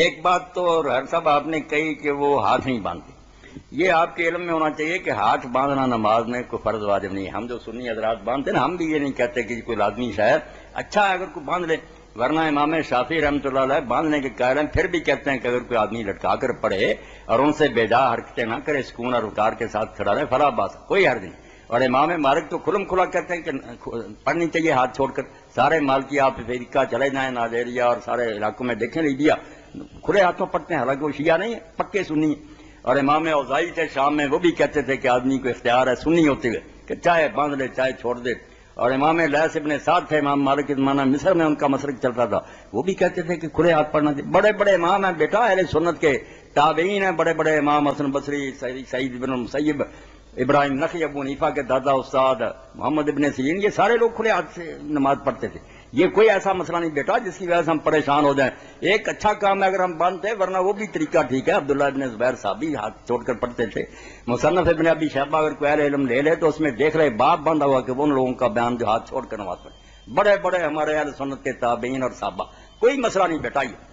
ایک بات تو رہر صاحب آپ نے کہی کہ وہ ہاتھ نہیں باندھتے. یہ آپ کے علم میں ہونا چاہیے کہ ہاتھ باندھنا نماز میں کوئی فرض واجب نہیں ہے. ہم جو سنی حضرات باندھتے ہیں نا، ہم بھی یہ نہیں کہتے کہ کوئی لازمی شاید اچھا ہے اگر کوئی باندھ لے، ورنہ امام شافعی رحمۃ اللہ علیہ باندھنے کے قائل ہیں، پھر بھی کہتے ہیں کہ اگر کوئی آدمی لٹکا کر پڑھے اور ان سے بیجا حرکتیں نہ کرے، سکون اور وقار کے ساتھ کھڑا رہے، فلا باس، کوئی حرج نہیں. اور امام مالک تو کھلم کھلا کہتے ہیں کہ پڑھنی چاہیے ہاتھ چھوڑ کر. سارے مالکی آپ افریقہ چلے جائیں، نائجیریا اور سارے علاقوں میں دیکھیں، لیبیا کھلے ہاتھوں پڑھتے ہیں، حالانکہ وہ شیعہ نہیں ہے، پکے سنی ہیں. اور امام اوزاعی تھے شام میں، وہ بھی کہتے تھے کہ آدمی کو اختیار ہے سنی ہوتے ہوئے کہ چاہے باندھ لے چاہے چھوڑ دے. اور امام لیث ابن سعد تھے امام مالک کے زمانہ مصر میں ان کا مسلک چلتا تھا، وہ بھی کہتے تھے کہ کھلے ہاتھ پڑھنا چاہیے. بڑے بڑے امام ہیں بیٹا، اہل سنت کے تابعین ہیں، بڑے بڑے امام حسن بصری، سعید بن المسیب، ابراہیم نخعی، ابو حنیفہ کے دادا استاد محمد ابن سیرین، یہ سارے لوگ کھلے ہاتھ سے نماز پڑھتے تھے. یہ کوئی ایسا مسئلہ نہیں بیٹا جس کی وجہ سے ہم پریشان ہو جائیں. ایک اچھا کام ہے اگر ہم باندھتے ہیں، ورنہ وہ بھی طریقہ ٹھیک ہے. عبداللہ ابن زبیر صاحب بھی ہاتھ چھوڑ کر پڑھتے تھے. مصنف ابن ابی شیبہ اگر کوئی اہل علم لے لے تو اس میں دیکھ رہے باب باندھا ہوا کہ ان لوگوں کا بیان جو ہاتھ چھوڑ کر نماز پڑھے، بڑے بڑے ہمارے اہل سنت کے تابعین اور صحابہ. کوئی مسئلہ نہیں بیٹا یہ.